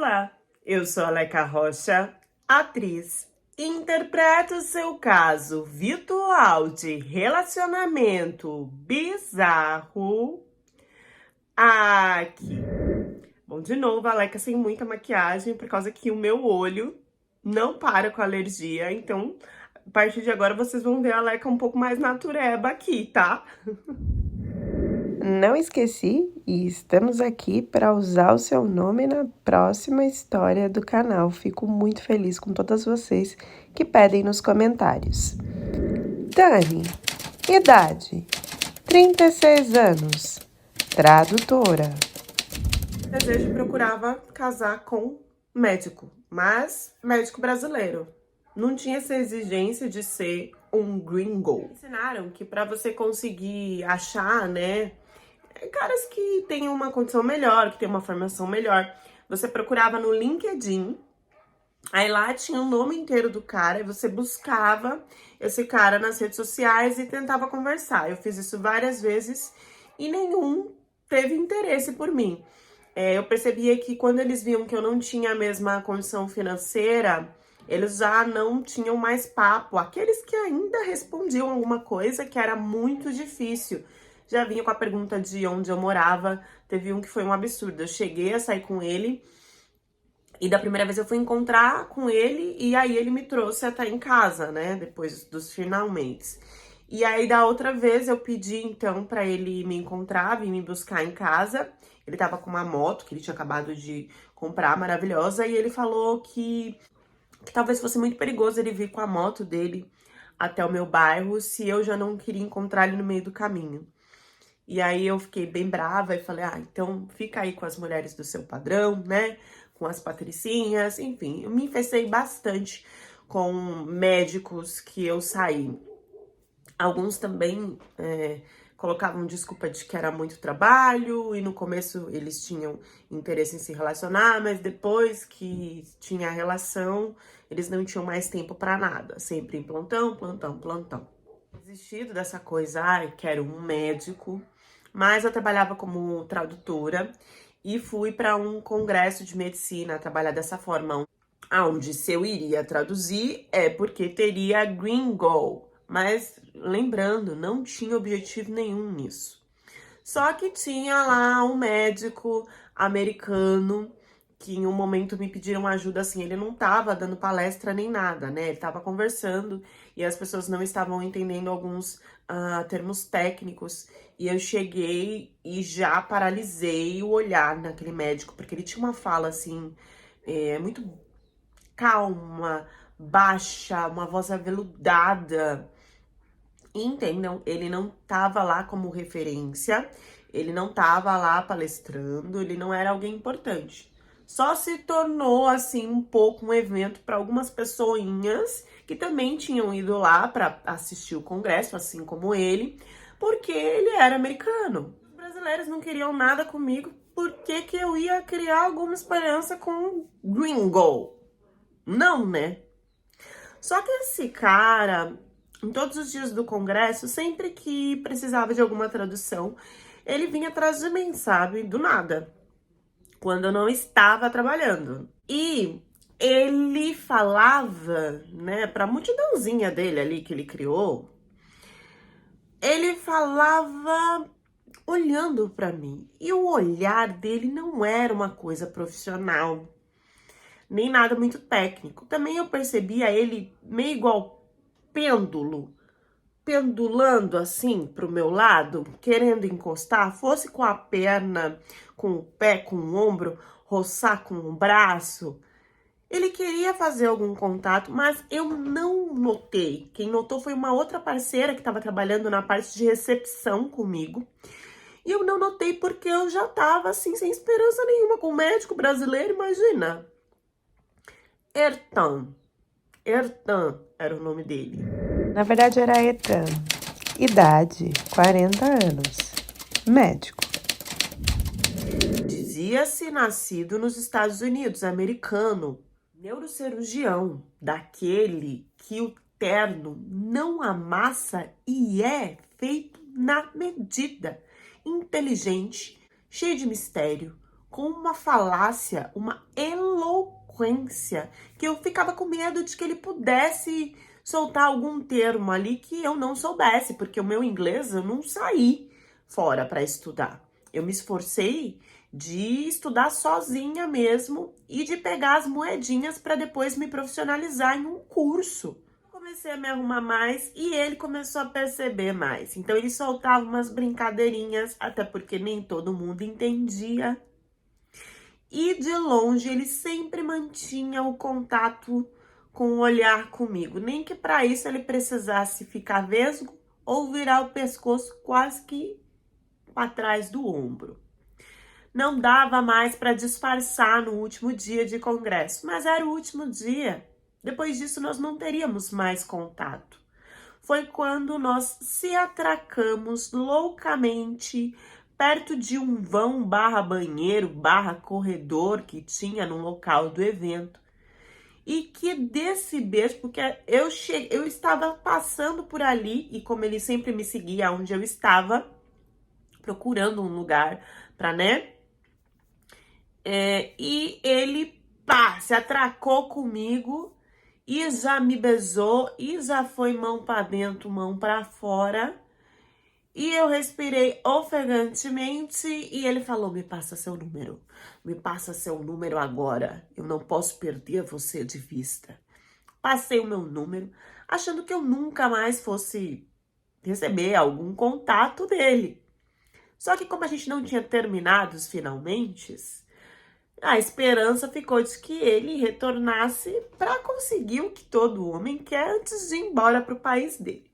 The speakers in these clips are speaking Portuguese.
Olá, eu sou a Leca Rocha, atriz. Interpreto o seu caso virtual de relacionamento bizarro aqui. Bom, de novo, a Leca sem muita maquiagem, por causa que o meu olho não para com alergia. Então, a partir de agora, vocês vão ver a Leca um pouco mais natureba aqui, tá? Não esqueci e estamos aqui para usar o seu nome na próxima história do canal. Fico muito feliz com todas vocês que pedem nos comentários. Dani, idade, 36 anos, tradutora. Desejo procurava casar com médico, mas médico brasileiro. Não tinha essa exigência de ser um gringo. Ensinaram que para você conseguir achar, né, caras que tenham uma condição melhor, que tenham uma formação melhor, você procurava no LinkedIn, aí lá tinha o nome inteiro do cara, e você buscava esse cara nas redes sociais e tentava conversar. Eu fiz isso várias vezes e nenhum teve interesse por mim. Eu percebia que quando eles viam que eu não tinha a mesma condição financeira, eles já não tinham mais papo. Aqueles que ainda respondiam alguma coisa que era muito difícil, já vinha com a pergunta de onde eu morava. Teve um que foi um absurdo. Eu cheguei a sair com ele e da primeira vez eu fui encontrar com ele e aí ele me trouxe até em casa, né? Depois dos finalmente. E aí da outra vez eu pedi então pra ele me encontrar, vir me buscar em casa. Ele tava com uma moto que ele tinha acabado de comprar, maravilhosa, e ele falou que talvez fosse muito perigoso ele vir com a moto dele até o meu bairro se eu já não queria encontrar ele no meio do caminho. E aí eu fiquei bem brava e falei, então fica aí com as mulheres do seu padrão, né? Com as patricinhas, enfim. Eu me infestei bastante com médicos que eu saí. Alguns também colocavam desculpa de que era muito trabalho e no começo eles tinham interesse em se relacionar, mas depois que tinha a relação, eles não tinham mais tempo pra nada. Sempre em plantão, plantão, plantão. Desistido dessa coisa, quero um médico. Mas eu trabalhava como tradutora e fui para um congresso de medicina trabalhar dessa forma, onde se eu iria traduzir é porque teria gringo. Mas lembrando, não tinha objetivo nenhum nisso. Só que tinha lá um médico americano que em um momento me pediram ajuda, assim, ele não tava dando palestra nem nada, né? Ele tava conversando e as pessoas não estavam entendendo alguns termos técnicos. E eu cheguei e já paralisei o olhar naquele médico, porque ele tinha uma fala, assim, muito calma, baixa, uma voz aveludada. E entendam, ele não tava lá como referência, ele não tava lá palestrando, ele não era alguém importante. Só se tornou, assim, um pouco um evento para algumas pessoinhas que também tinham ido lá para assistir o congresso, assim como ele, porque ele era americano. Os brasileiros não queriam nada comigo, por que que eu ia criar alguma esperança com um gringo? Não, né? Só que esse cara, em todos os dias do congresso, sempre que precisava de alguma tradução, ele vinha atrás de mim, sabe? Do nada. Quando eu não estava trabalhando. E ele falava, né, pra multidãozinha dele ali que ele criou, ele falava olhando pra mim. E o olhar dele não era uma coisa profissional, nem nada muito técnico. Também eu percebia ele meio igual pêndulo, pendulando assim pro meu lado, querendo encostar, fosse com a perna, com o pé, com o ombro, roçar com o braço. Ele queria fazer algum contato, mas eu não notei. Quem notou foi uma outra parceira que estava trabalhando na parte de recepção comigo. E eu não notei porque eu já tava assim, sem esperança nenhuma com o médico brasileiro, imagina. Ertan era o nome dele. Na verdade era Etan, idade, 40 anos, médico. Dizia-se nascido nos Estados Unidos, americano, neurocirurgião, daquele que o terno não amassa e é feito na medida, inteligente, cheio de mistério, com uma falácia, uma eloquência que eu ficava com medo de que ele pudesse soltar algum termo ali que eu não soubesse, porque o meu inglês eu não saí fora para estudar. Eu me esforcei de estudar sozinha mesmo e de pegar as moedinhas para depois me profissionalizar em um curso. Comecei a me arrumar mais e ele começou a perceber mais. Então ele soltava umas brincadeirinhas, até porque nem todo mundo entendia. E de longe ele sempre mantinha o contato com o olhar comigo, nem que para isso ele precisasse ficar vesgo ou virar o pescoço quase que para trás do ombro. Não dava mais para disfarçar no último dia de congresso, mas era o último dia. Depois disso, nós não teríamos mais contato. Foi quando nós se atracamos loucamente perto de um vão barra banheiro barra corredor que tinha no local do evento. E que desse beijo, porque eu estava passando por ali, e como ele sempre me seguia onde eu estava, procurando um lugar para, né? E ele, pá, se atracou comigo e já me beijou e já foi mão para dentro, mão para fora. E eu respirei ofegantemente e ele falou: me passa seu número agora, eu não posso perder você de vista. Passei o meu número, achando que eu nunca mais fosse receber algum contato dele. Só que como a gente não tinha terminado os finalmente, a esperança ficou de que ele retornasse para conseguir o que todo homem quer antes de ir embora para o país dele.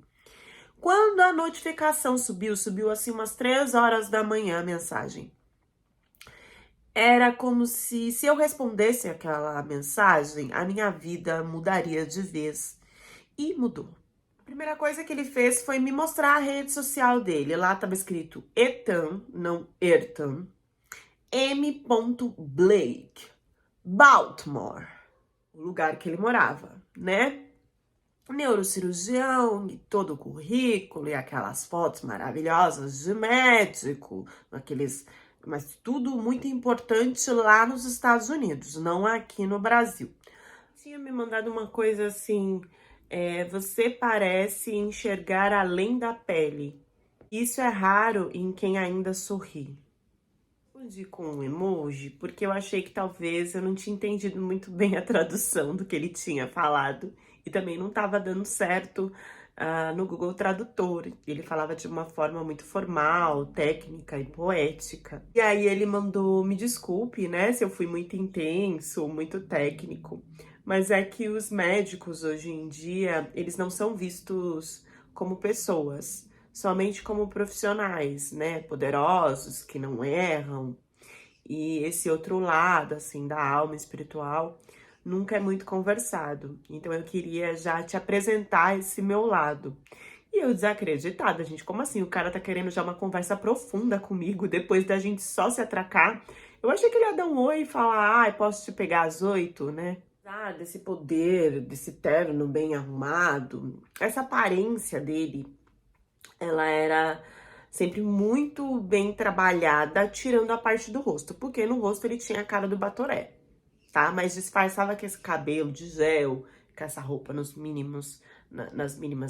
Quando a notificação subiu assim umas 3 horas da manhã a mensagem. Era como se eu respondesse aquela mensagem, a minha vida mudaria de vez. E mudou. A primeira coisa que ele fez foi me mostrar a rede social dele. Lá estava escrito Ethan, não Ertan. M. Blake, Baltimore, o lugar que ele morava, né? Neurocirurgião, e todo o currículo, e aquelas fotos maravilhosas de médico, mas tudo muito importante lá nos Estados Unidos, não aqui no Brasil. Tinha me mandado uma coisa assim, você parece enxergar além da pele. Isso é raro em quem ainda sorri. Respondi com um emoji, porque eu achei que talvez eu não tinha entendido muito bem a tradução do que ele tinha falado e também não estava dando certo no Google Tradutor. Ele falava de uma forma muito formal, técnica e poética. E aí ele mandou: me desculpe, né, se eu fui muito intenso, muito técnico, mas é que os médicos hoje em dia, eles não são vistos como pessoas, somente como profissionais, né, poderosos, que não erram. E esse outro lado, assim, da alma espiritual, nunca é muito conversado. Então eu queria já te apresentar esse meu lado. E eu desacreditada, gente, como assim? O cara tá querendo já uma conversa profunda comigo, depois da gente só se atracar. Eu achei que ele ia dar um oi e falar: ai, posso te pegar às 8, né? Desse poder, desse terno bem arrumado, essa aparência dele, ela era sempre muito bem trabalhada, tirando a parte do rosto, porque no rosto ele tinha a cara do Batoré, tá? Mas disfarçava com esse cabelo de gel, com essa roupa nas mínimas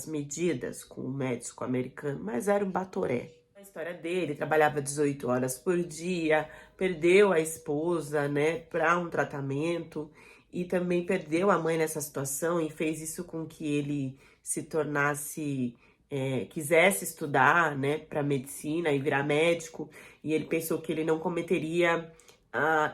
medidas, com o médico americano, mas era um Batoré. A história dele: trabalhava 18 horas por dia, perdeu a esposa, né, para um tratamento, e também perdeu a mãe nessa situação, e fez isso com que ele se tornasse, quisesse estudar, né, para medicina e virar médico, e ele pensou que ele não cometeria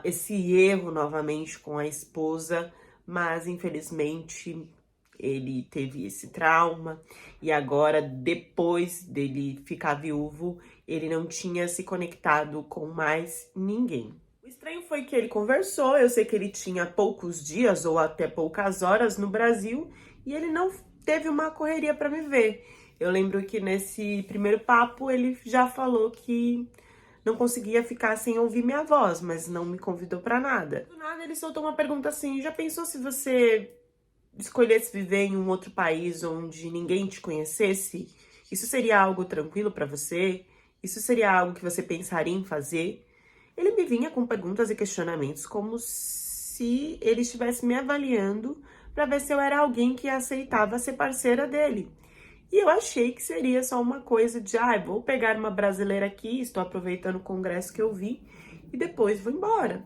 esse erro novamente com a esposa, mas infelizmente ele teve esse trauma, e agora, depois dele ficar viúvo, ele não tinha se conectado com mais ninguém. O estranho foi que ele conversou, eu sei que ele tinha poucos dias ou até poucas horas no Brasil, e ele não teve uma correria para me ver. Eu lembro que nesse primeiro papo ele já falou que não conseguia ficar sem ouvir minha voz, mas não me convidou para nada. Do nada ele soltou uma pergunta assim: já pensou se você escolhesse viver em um outro país onde ninguém te conhecesse? Isso seria algo tranquilo para você? Isso seria algo que você pensaria em fazer? Ele me vinha com perguntas e questionamentos como se se ele estivesse me avaliando para ver se eu era alguém que aceitava ser parceira dele. E eu achei que seria só uma coisa de, vou pegar uma brasileira aqui, estou aproveitando o congresso que eu vi e depois vou embora.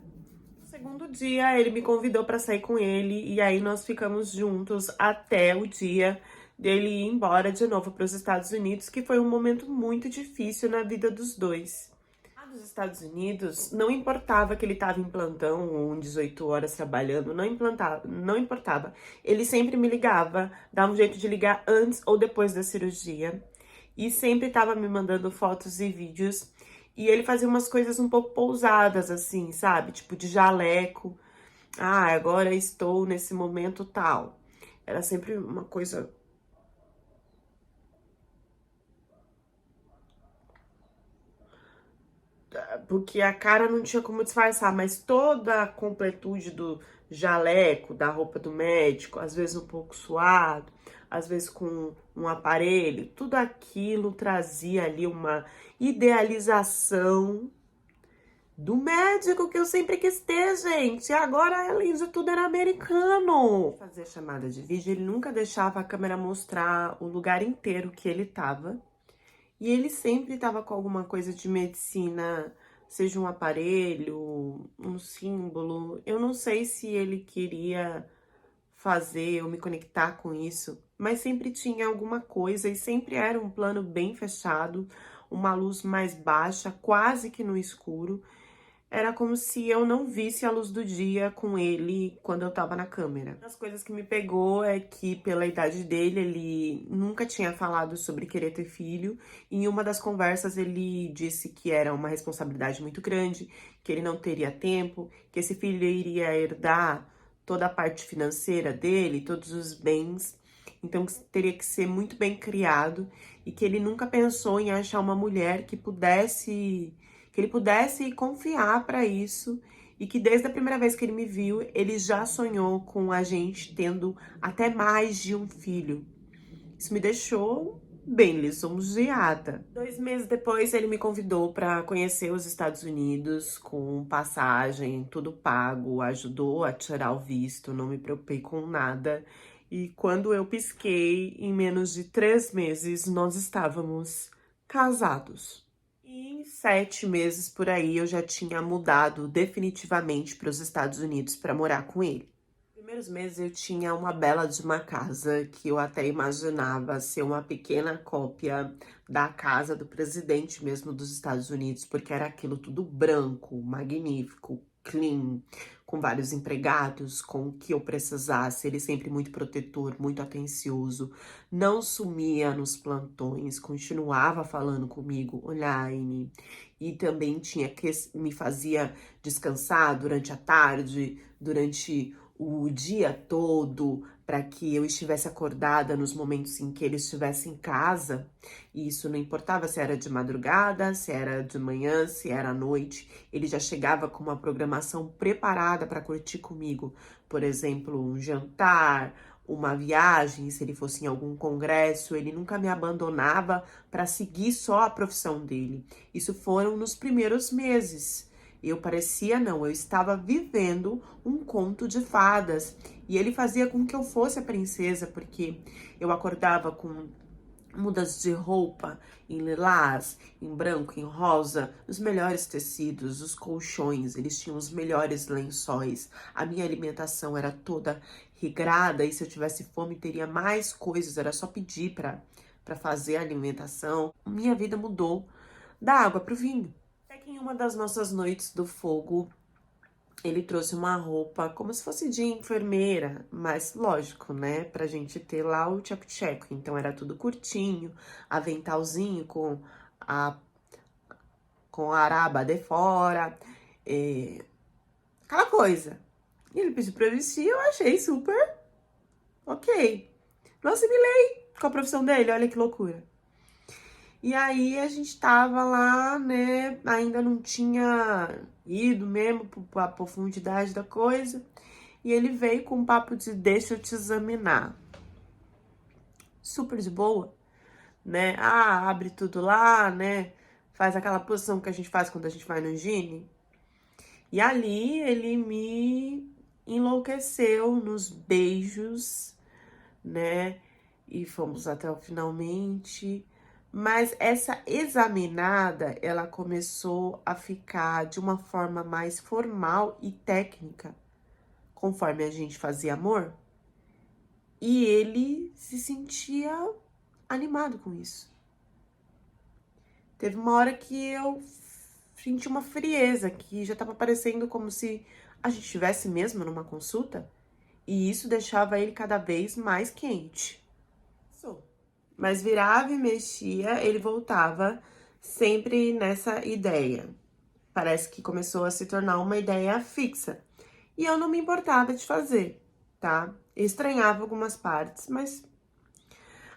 No segundo dia, ele me convidou para sair com ele e aí nós ficamos juntos até o dia dele ir embora de novo para os Estados Unidos, que foi um momento muito difícil na vida dos dois. Lá nos Estados Unidos, não importava que ele estava em plantão ou 18 horas trabalhando, não importava. Ele sempre me ligava, dava um jeito de ligar antes ou depois da cirurgia. E sempre estava me mandando fotos e vídeos. E ele fazia umas coisas um pouco pousadas, assim, sabe? Tipo de jaleco. Agora estou nesse momento tal. Era sempre uma coisa... Porque a cara não tinha como disfarçar, mas toda a completude do jaleco, da roupa do médico, às vezes um pouco suado, às vezes com um aparelho, tudo aquilo trazia ali uma idealização do médico que eu sempre quis ter, gente. E agora, além de tudo, era americano. Fazer chamada de vídeo, ele nunca deixava a câmera mostrar o lugar inteiro que ele tava. E ele sempre tava com alguma coisa de medicina, seja um aparelho, um símbolo. Eu não sei se ele queria fazer ou me conectar com isso, mas sempre tinha alguma coisa e sempre era um plano bem fechado, uma luz mais baixa, quase que no escuro. Era como se eu não visse a luz do dia com ele quando eu tava na câmera. Uma das coisas que me pegou é que, pela idade dele, ele nunca tinha falado sobre querer ter filho. E em uma das conversas, ele disse que era uma responsabilidade muito grande, que ele não teria tempo, que esse filho iria herdar toda a parte financeira dele, todos os bens. Então, que teria que ser muito bem criado e que ele nunca pensou em achar uma mulher que ele pudesse confiar para isso e que desde a primeira vez que ele me viu, ele já sonhou com a gente tendo até mais de um filho. Isso me deixou bem lisonjeada. 2 meses depois, ele me convidou para conhecer os Estados Unidos com passagem, tudo pago, ajudou a tirar o visto, não me preocupei com nada. E quando eu pisquei, em menos de 3 meses, nós estávamos casados. E em 7 meses por aí eu já tinha mudado definitivamente para os Estados Unidos para morar com ele. Nos primeiros meses eu tinha uma bela de uma casa que eu até imaginava ser uma pequena cópia da casa do presidente mesmo dos Estados Unidos, porque era aquilo tudo branco, magnífico, clean, com vários empregados, com o que eu precisasse, ele sempre muito protetor, muito atencioso, não sumia nos plantões, continuava falando comigo online, e também tinha que me fazia descansar durante a tarde, durante o dia todo, para que eu estivesse acordada nos momentos em que ele estivesse em casa. E isso não importava se era de madrugada, se era de manhã, se era à noite. Ele já chegava com uma programação preparada para curtir comigo. Por exemplo, um jantar, uma viagem, se ele fosse em algum congresso, ele nunca me abandonava para seguir só a profissão dele. Isso foram nos primeiros meses. Eu estava vivendo um conto de fadas. E ele fazia com que eu fosse a princesa, porque eu acordava com mudas de roupa em lilás, em branco, em rosa, os melhores tecidos, os colchões, eles tinham os melhores lençóis. A minha alimentação era toda regrada e se eu tivesse fome teria mais coisas, era só pedir para fazer a alimentação. Minha vida mudou da água para o vinho. Até que em uma das nossas noites do fogo, ele trouxe uma roupa como se fosse de enfermeira, mas lógico, né? Pra gente ter lá o tchaco-tchaco. Então era tudo curtinho, aventalzinho com a araba de fora, aquela coisa. E ele pediu pra eu vestir, eu achei super ok. Não assimilei com a profissão dele, olha que loucura. E aí a gente tava lá, né, ainda não tinha ido mesmo pra profundidade da coisa. E ele veio com um papo de deixa eu te examinar. Super de boa, né? Abre tudo lá, né? Faz aquela posição que a gente faz quando a gente vai no gine. E ali ele me enlouqueceu nos beijos, né? E fomos até o finalmente. Mas essa examinada, ela começou a ficar de uma forma mais formal e técnica, conforme a gente fazia amor. E ele se sentia animado com isso. Teve uma hora que eu senti uma frieza, que já tava parecendo como se a gente estivesse mesmo numa consulta. E isso deixava ele cada vez mais quente. Mas virava e mexia, ele voltava sempre nessa ideia. Parece que começou a se tornar uma ideia fixa. E eu não me importava de fazer, tá? Eu estranhava algumas partes, mas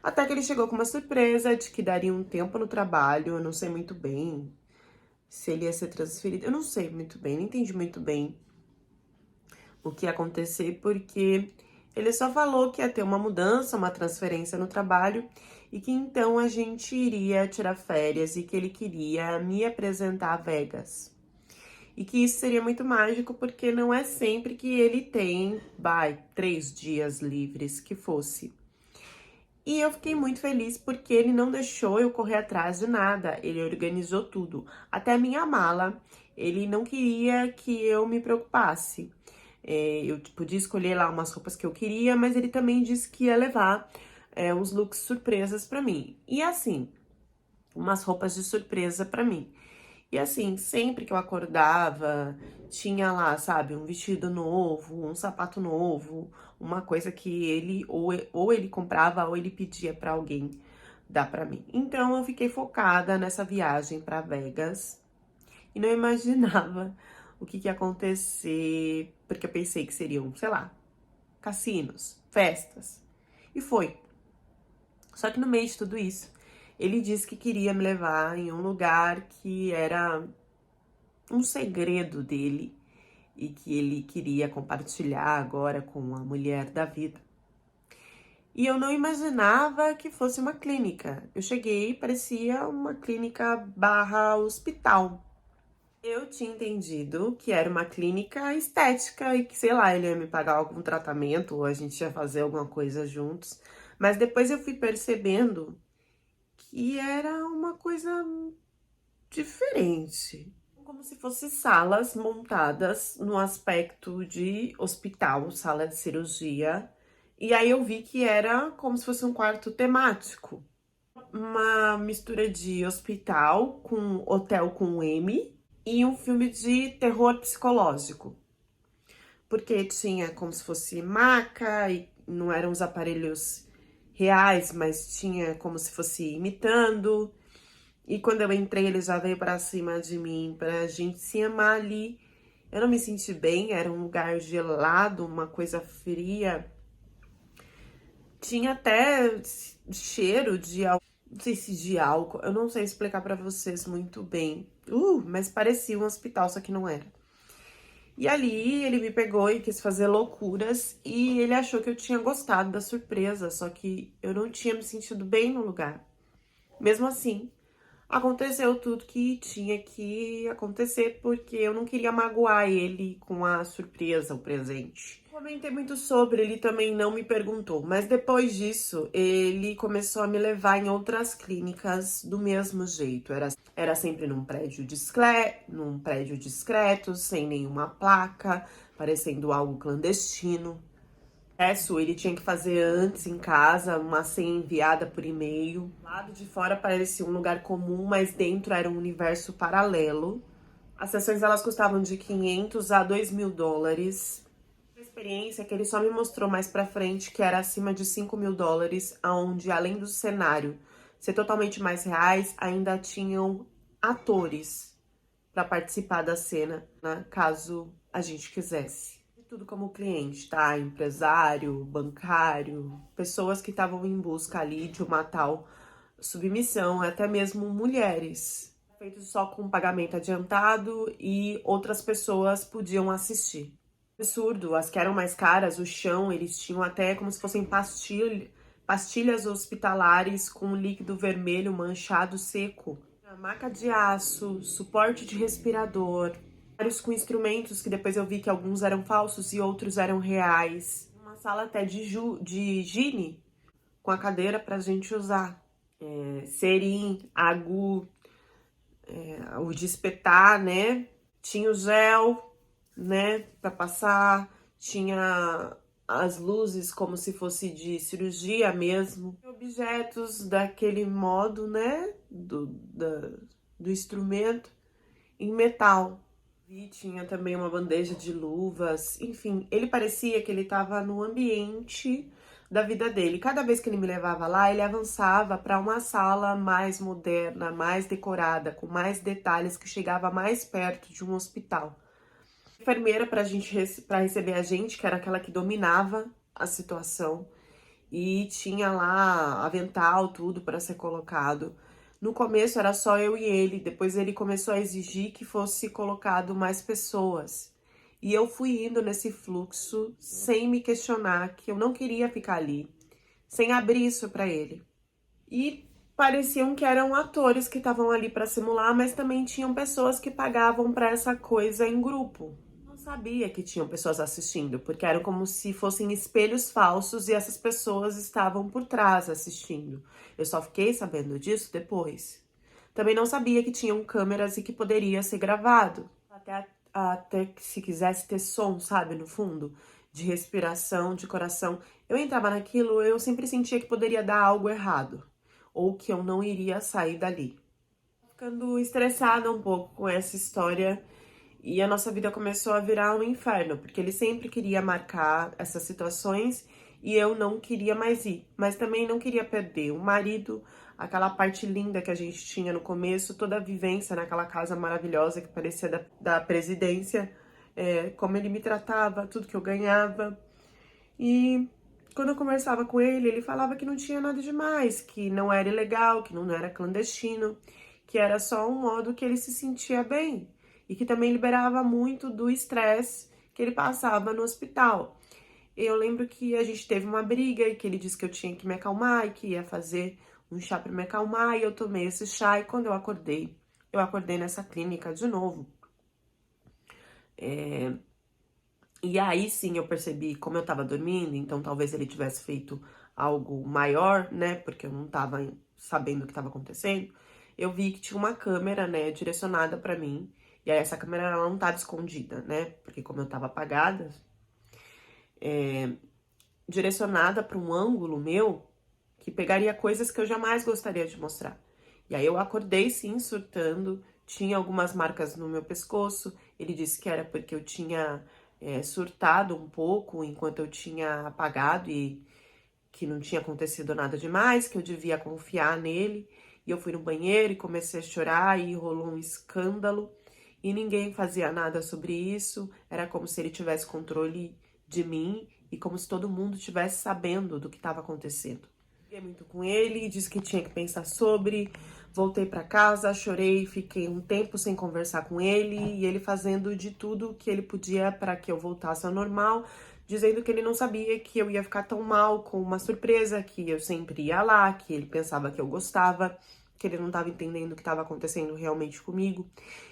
até que ele chegou com uma surpresa de que daria um tempo no trabalho, eu não sei muito bem se ele ia ser transferido, eu não sei muito bem, não entendi muito bem o que ia acontecer, porque ele só falou que ia ter uma mudança, uma transferência no trabalho, e que então a gente iria tirar férias e que ele queria me apresentar a Vegas. E que isso seria muito mágico, porque não é sempre que ele tem, 3 dias livres, que fosse. E eu fiquei muito feliz porque ele não deixou eu correr atrás de nada, ele organizou tudo. Até a minha mala, ele não queria que eu me preocupasse. Eu podia escolher lá umas roupas que eu queria, mas ele também disse que ia levar uns looks surpresas pra mim. E assim, umas roupas de surpresa pra mim. E assim, sempre que eu acordava, tinha lá, sabe, um vestido novo, um sapato novo, uma coisa que ele ou ele comprava ou ele pedia pra alguém dar pra mim. Então eu fiquei focada nessa viagem pra Vegas e não imaginava o que ia acontecer, porque eu pensei que seriam, sei lá, cassinos, festas. E foi. Só que no meio de tudo isso, ele disse que queria me levar em um lugar que era um segredo dele e que ele queria compartilhar agora com a mulher da vida. E eu não imaginava que fosse uma clínica. Eu cheguei, parecia uma clínica barra hospital. Eu tinha entendido que era uma clínica estética e que, sei lá, ele ia me pagar algum tratamento ou a gente ia fazer alguma coisa juntos. Mas depois eu fui percebendo que era uma coisa diferente. Como se fossem salas montadas no aspecto de hospital, sala de cirurgia. E aí eu vi que era como se fosse um quarto temático. Uma mistura de hospital com hotel com M e um filme de terror psicológico. Porque tinha como se fosse maca e não eram os aparelhos reais, mas tinha como se fosse imitando. E quando eu entrei, ele já veio pra cima de mim pra gente se amar ali. Eu não me senti bem, era um lugar gelado, uma coisa fria. Tinha até cheiro de álcool, não sei se de álcool, eu não sei explicar pra vocês muito bem. Mas parecia um hospital, só que não era. E ali ele me pegou e quis fazer loucuras e ele achou que eu tinha gostado da surpresa, só que eu não tinha me sentido bem no lugar. Mesmo assim, aconteceu tudo que tinha que acontecer, porque eu não queria magoar ele com a surpresa, o presente. Comentei muito sobre, ele também não me perguntou, mas depois disso, ele começou a me levar em outras clínicas do mesmo jeito. Era sempre num prédio discreto, sem nenhuma placa, parecendo algo clandestino. Ele tinha que fazer antes em casa, uma senha enviada por e-mail. Do lado de fora parecia um lugar comum, mas dentro era um universo paralelo. As sessões elas custavam de 500 a 2.000 dólares. A experiência que ele só me mostrou mais pra frente que era acima de 5.000 dólares, onde além do cenário ser totalmente mais reais, ainda tinham atores para participar da cena, né, caso a gente quisesse. Tudo como cliente, tá? Empresário, bancário, pessoas que estavam em busca ali de uma tal submissão, até mesmo mulheres. Feito só com pagamento adiantado e outras pessoas podiam assistir. Absurdo, as que eram mais caras, o chão, eles tinham até como se fossem pastilhas hospitalares com líquido vermelho manchado seco. Maca de aço, suporte de respirador, Vários com instrumentos que depois eu vi que alguns eram falsos e outros eram reais. Uma sala até de gine com a cadeira pra gente usar. Serim, agu, o de espetar, né? Tinha o gel, né, pra passar. Tinha as luzes como se fosse de cirurgia mesmo. Objetos daquele modo, né, do instrumento em metal. E tinha também uma bandeja de luvas, enfim, ele parecia que ele estava no ambiente da vida dele. Cada vez que ele me levava lá, ele avançava para uma sala mais moderna, mais decorada, com mais detalhes, que chegava mais perto de um hospital. Enfermeira para receber a gente, que era aquela que dominava a situação, e tinha lá avental, tudo para ser colocado. No começo era só eu e ele, depois ele começou a exigir que fosse colocado mais pessoas. E eu fui indo nesse fluxo sem me questionar que eu não queria ficar ali, sem abrir isso para ele. E pareciam que eram atores que estavam ali para simular, mas também tinham pessoas que pagavam para essa coisa em grupo. Não sabia que tinham pessoas assistindo, porque eram como se fossem espelhos falsos e essas pessoas estavam por trás assistindo. Eu só fiquei sabendo disso depois. Também não sabia que tinham câmeras e que poderia ser gravado. Até que se quisesse ter som, sabe, no fundo, de respiração, de coração. Eu entrava naquilo, eu sempre sentia que poderia dar algo errado, ou que eu não iria sair dali. Ficando estressada um pouco com essa história, e a nossa vida começou a virar um inferno, porque ele sempre queria marcar essas situações e eu não queria mais ir, mas também não queria perder o marido, aquela parte linda que a gente tinha no começo, toda a vivência naquela casa maravilhosa que parecia da presidência, como ele me tratava, tudo que eu ganhava. E quando eu conversava com ele, ele falava que não tinha nada demais, que não era ilegal, que não era clandestino, que era só um modo que ele se sentia bem e que também liberava muito do estresse que ele passava no hospital. Eu lembro que a gente teve uma briga e que ele disse que eu tinha que me acalmar e que ia fazer um chá para me acalmar, e eu tomei esse chá e quando eu acordei nessa clínica de novo. E aí sim eu percebi como eu tava dormindo, então talvez ele tivesse feito algo maior, né? Porque eu não tava sabendo o que tava acontecendo. Eu vi que tinha uma câmera, né, direcionada pra mim. E aí essa câmera ela não tava escondida, né? Porque como eu tava apagada, direcionada para um ângulo meu que pegaria coisas que eu jamais gostaria de mostrar. E aí eu acordei sim surtando, tinha algumas marcas no meu pescoço. Ele disse que era porque eu tinha surtado um pouco enquanto eu tinha apagado e que não tinha acontecido nada demais, que eu devia confiar nele. E eu fui no banheiro e comecei a chorar e rolou um escândalo e ninguém fazia nada sobre isso. Era como se ele tivesse controle de mim e como se todo mundo estivesse sabendo do que estava acontecendo. Fiquei muito com ele, disse que tinha que pensar sobre. Voltei para casa, chorei, fiquei um tempo sem conversar com ele e ele fazendo de tudo que ele podia para que eu voltasse ao normal, dizendo que ele não sabia que eu ia ficar tão mal com uma surpresa, que eu sempre ia lá, que ele pensava que eu gostava, que ele não estava entendendo o que estava acontecendo realmente comigo.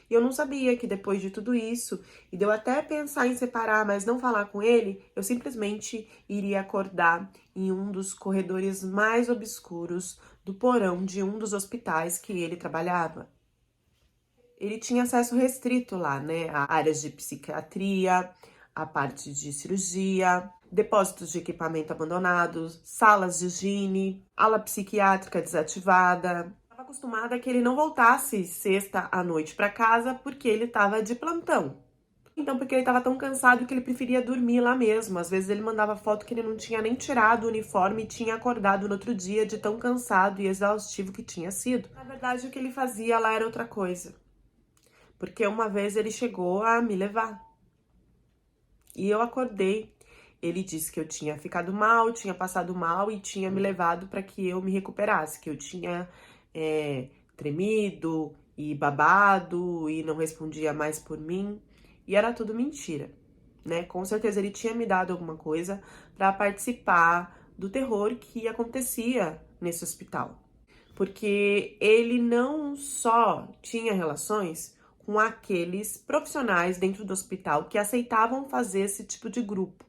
E eu não sabia que depois de tudo isso, e deu até pensar em separar, mas não falar com ele, eu simplesmente iria acordar em um dos corredores mais obscuros do porão de um dos hospitais que ele trabalhava. Ele tinha acesso restrito lá, né, a áreas de psiquiatria, a parte de cirurgia, depósitos de equipamento abandonados, salas de higiene, ala psiquiátrica desativada. Estava acostumada que ele não voltasse sexta à noite para casa porque ele estava de plantão. Então, porque ele estava tão cansado que ele preferia dormir lá mesmo. Às vezes ele mandava foto que ele não tinha nem tirado o uniforme e tinha acordado no outro dia de tão cansado e exaustivo que tinha sido. Na verdade, o que ele fazia lá era outra coisa. Porque uma vez ele chegou a me levar. E eu acordei. Ele disse que eu tinha ficado mal, tinha passado mal e tinha me levado para que eu me recuperasse, que eu tinha tremido e babado e não respondia mais por mim. E era tudo mentira, né? Com certeza ele tinha me dado alguma coisa para participar do terror que acontecia nesse hospital. Porque ele não só tinha relações com aqueles profissionais dentro do hospital que aceitavam fazer esse tipo de grupo,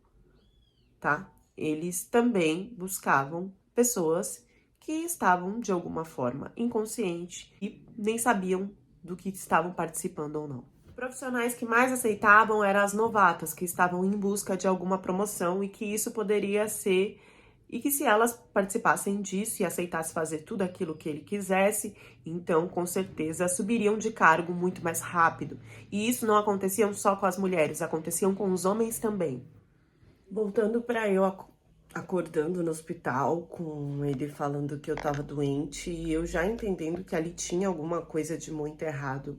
tá? Eles também buscavam pessoas que estavam, de alguma forma, inconscientes e nem sabiam do que estavam participando ou não. Os profissionais que mais aceitavam eram as novatas, que estavam em busca de alguma promoção e que isso poderia ser... E que se elas participassem disso e aceitassem fazer tudo aquilo que ele quisesse, então, com certeza, subiriam de cargo muito mais rápido. E isso não acontecia só com as mulheres, aconteciam com os homens também. Voltando para eu acordando no hospital, com ele falando que eu tava doente e eu já entendendo que ali tinha alguma coisa de muito errado.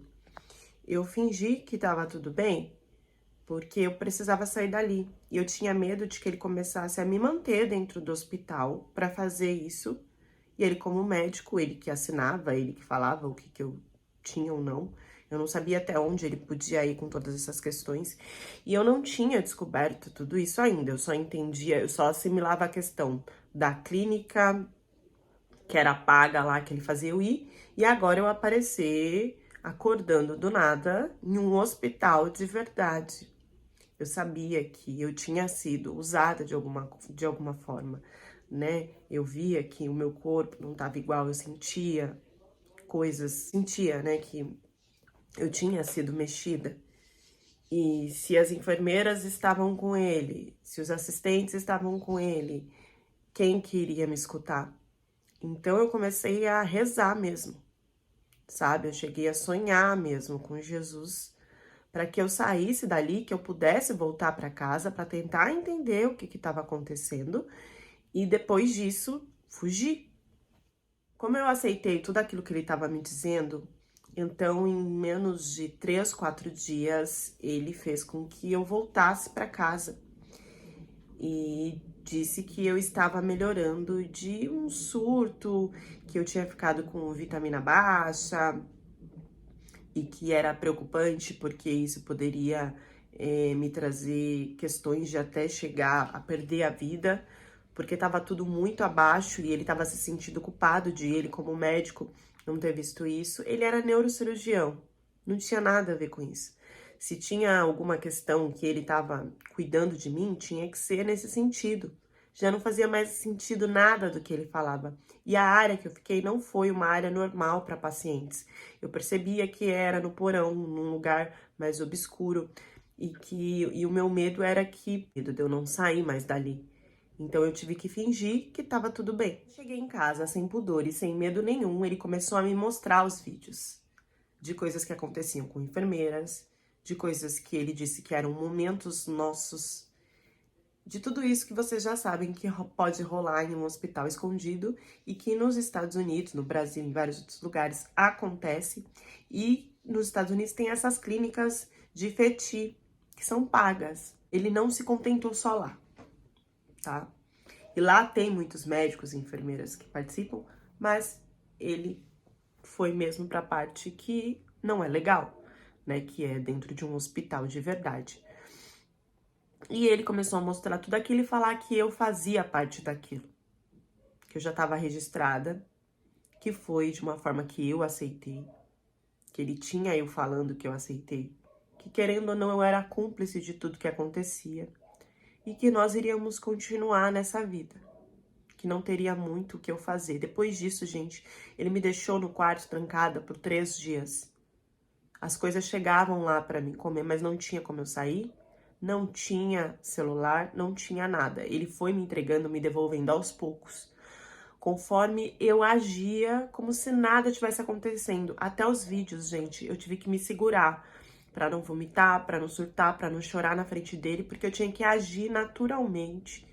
Eu fingi que tava tudo bem, porque eu precisava sair dali. E eu tinha medo de que ele começasse a me manter dentro do hospital para fazer isso. E ele, como médico, ele que assinava, ele que falava o que eu tinha ou não. Eu não sabia até onde ele podia ir com todas essas questões. E eu não tinha descoberto tudo isso ainda. Eu só entendia, eu só assimilava a questão da clínica, que era paga lá, que ele fazia eu ir. E agora eu aparecer acordando do nada em um hospital de verdade. Eu sabia que eu tinha sido usada de alguma forma, né? Eu via que o meu corpo não estava igual, eu sentia coisas, sentia, né, que eu tinha sido mexida. E se as enfermeiras estavam com ele, se os assistentes estavam com ele, quem que iria me escutar? Então eu comecei a rezar mesmo, sabe? Eu cheguei a sonhar mesmo com Jesus, para que eu saísse dali, que eu pudesse voltar para casa para tentar entender o que estava acontecendo e depois disso fugir. Como eu aceitei tudo aquilo que ele estava me dizendo, então em menos de 3, 4 dias ele fez com que eu voltasse para casa e disse que eu estava melhorando de um surto, que eu tinha ficado com vitamina baixa, e que era preocupante porque isso poderia me trazer questões de até chegar a perder a vida, porque estava tudo muito abaixo e ele estava se sentindo culpado de ele, como médico, não ter visto isso. Ele era neurocirurgião, não tinha nada a ver com isso. Se tinha alguma questão que ele estava cuidando de mim, tinha que ser nesse sentido. Já não fazia mais sentido nada do que ele falava. E a área que eu fiquei não foi uma área normal para pacientes. Eu percebia que era no porão, num lugar mais obscuro, e o meu medo era que medo de eu não sair mais dali. Então eu tive que fingir que estava tudo bem. Cheguei em casa sem pudor e sem medo nenhum, ele começou a me mostrar os vídeos de coisas que aconteciam com enfermeiras, de coisas que ele disse que eram momentos nossos, de tudo isso que vocês já sabem que pode rolar em um hospital escondido e que nos Estados Unidos, no Brasil, em vários outros lugares acontece. E nos Estados Unidos tem essas clínicas de feti que são pagas. Ele não se contentou só lá, tá? E lá tem muitos médicos e enfermeiras que participam, mas ele foi mesmo para a parte que não é legal, né? Que é dentro de um hospital de verdade. E ele começou a mostrar tudo aquilo e falar que eu fazia parte daquilo, que eu já estava registrada, que foi de uma forma que eu aceitei, que ele tinha eu falando que eu aceitei, que querendo ou não eu era cúmplice de tudo que acontecia e que nós iríamos continuar nessa vida, que não teria muito o que eu fazer. Depois disso, gente, ele me deixou no quarto trancada por 3 dias. As coisas chegavam lá para mim comer, mas não tinha como eu sair. Não tinha celular, não tinha nada. Ele foi me entregando, me devolvendo aos poucos, conforme eu agia como se nada tivesse acontecendo. Até os vídeos, gente, eu tive que me segurar para não vomitar, para não surtar, para não chorar na frente dele, porque eu tinha que agir naturalmente,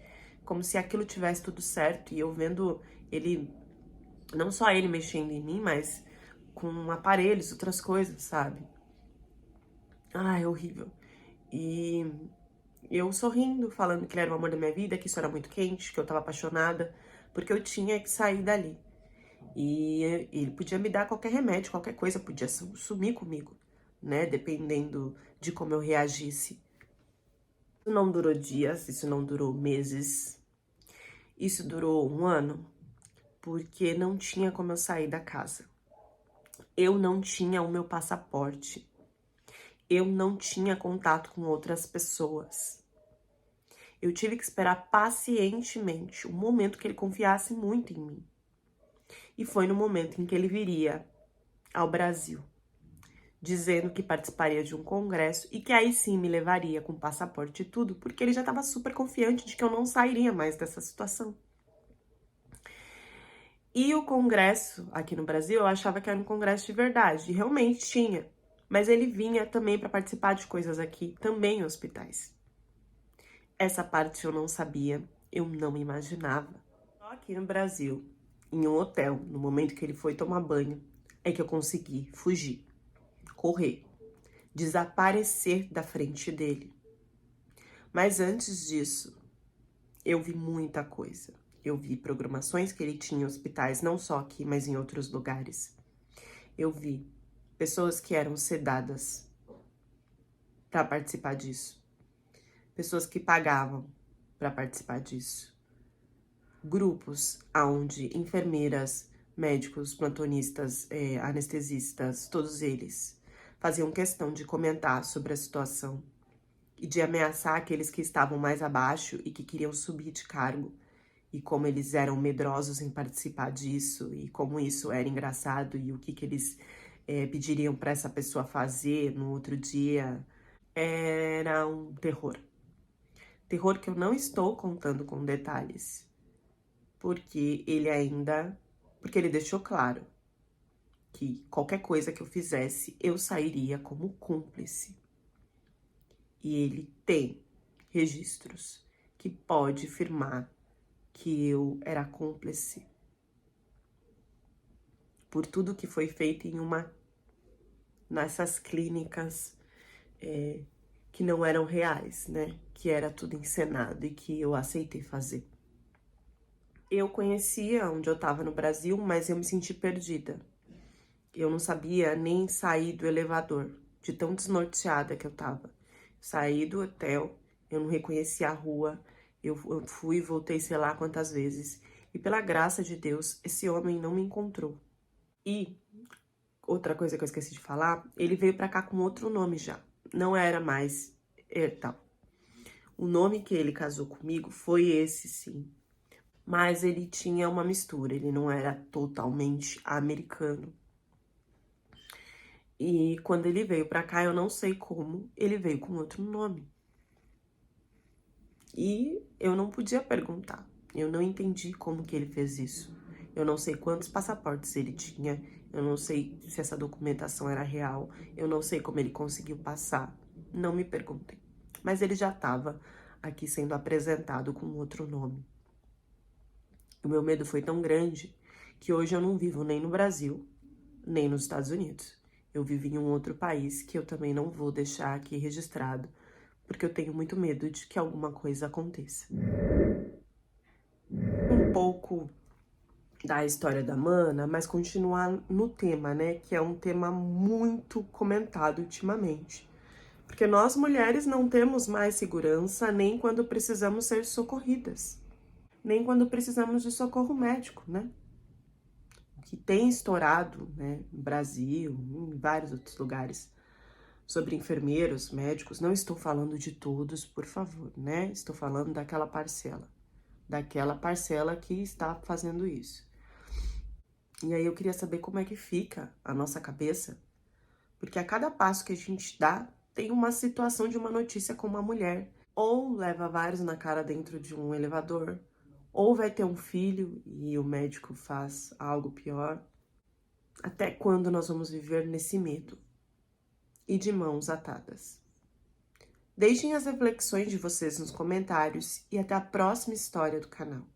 como se aquilo tivesse tudo certo. E eu vendo ele, não só ele mexendo em mim, mas com aparelhos, outras coisas, sabe? Ai, é horrível. E eu sorrindo, falando que ele era o amor da minha vida, que isso era muito quente, que eu tava apaixonada, porque eu tinha que sair dali. E ele podia me dar qualquer remédio, qualquer coisa, podia sumir comigo, né? Dependendo de como eu reagisse. Isso não durou dias, isso não durou meses, isso durou 1 ano, porque não tinha como eu sair da casa. Eu não tinha o meu passaporte. Eu não tinha contato com outras pessoas. Eu tive que esperar pacientemente o momento que ele confiasse muito em mim. E foi no momento em que ele viria ao Brasil, dizendo que participaria de um congresso e que aí sim me levaria com passaporte e tudo, porque ele já estava super confiante de que eu não sairia mais dessa situação. E o congresso aqui no Brasil, eu achava que era um congresso de verdade, e realmente tinha. Mas ele vinha também para participar de coisas aqui, também em hospitais. Essa parte eu não sabia, eu não imaginava. Só aqui no Brasil, em um hotel, no momento que ele foi tomar banho, é que eu consegui fugir, correr, desaparecer da frente dele. Mas antes disso, eu vi muita coisa. Eu vi programações que ele tinha em hospitais, não só aqui, mas em outros lugares. Eu vi pessoas que eram sedadas para participar disso. Pessoas que pagavam para participar disso. Grupos onde enfermeiras, médicos, plantonistas, anestesistas, todos eles faziam questão de comentar sobre a situação e de ameaçar aqueles que estavam mais abaixo e que queriam subir de cargo, e como eles eram medrosos em participar disso, e como isso era engraçado, e o que eles pediriam para essa pessoa fazer no outro dia. Era um terror. Terror que eu não estou contando com detalhes, porque ele deixou claro que qualquer coisa que eu fizesse, eu sairia como cúmplice. E ele tem registros que pode afirmar que eu era cúmplice por tudo que foi feito nessas clínicas que não eram reais, né? Que era tudo encenado e que eu aceitei fazer. Eu conhecia onde eu estava no Brasil, mas eu me senti perdida. Eu não sabia nem sair do elevador, de tão desnorteada que eu tava. Saí do hotel, eu não reconhecia a rua, eu fui e voltei sei lá quantas vezes. E pela graça de Deus, esse homem não me encontrou. E outra coisa que eu esqueci de falar, ele veio pra cá com outro nome já. Não era mais Ertal. O nome que ele casou comigo foi esse, sim. Mas ele tinha uma mistura, ele não era totalmente americano. E quando ele veio pra cá, eu não sei como, ele veio com outro nome. E eu não podia perguntar. Eu não entendi como que ele fez isso. Eu não sei quantos passaportes ele tinha. Eu não sei se essa documentação era real. Eu não sei como ele conseguiu passar. Não me perguntem. Mas ele já estava aqui sendo apresentado com outro nome. O meu medo foi tão grande que hoje eu não vivo nem no Brasil, nem nos Estados Unidos. Eu vivo em um outro país que eu também não vou deixar aqui registrado, porque eu tenho muito medo de que alguma coisa aconteça. Um pouco da história da Mana, mas continuar no tema, né? Que é um tema muito comentado ultimamente. Porque nós mulheres não temos mais segurança nem quando precisamos ser socorridas, nem quando precisamos de socorro médico, né? Que tem estourado, né, no Brasil, em vários outros lugares, sobre enfermeiros, médicos. Não estou falando de todos, por favor, né? Estou falando daquela parcela que está fazendo isso. E aí eu queria saber como é que fica a nossa cabeça, porque a cada passo que a gente dá, tem uma situação de uma notícia com uma mulher, ou leva vários na cara dentro de um elevador, ou vai ter um filho e o médico faz algo pior. Até quando nós vamos viver nesse medo e de mãos atadas? Deixem as reflexões de vocês nos comentários e até a próxima história do canal.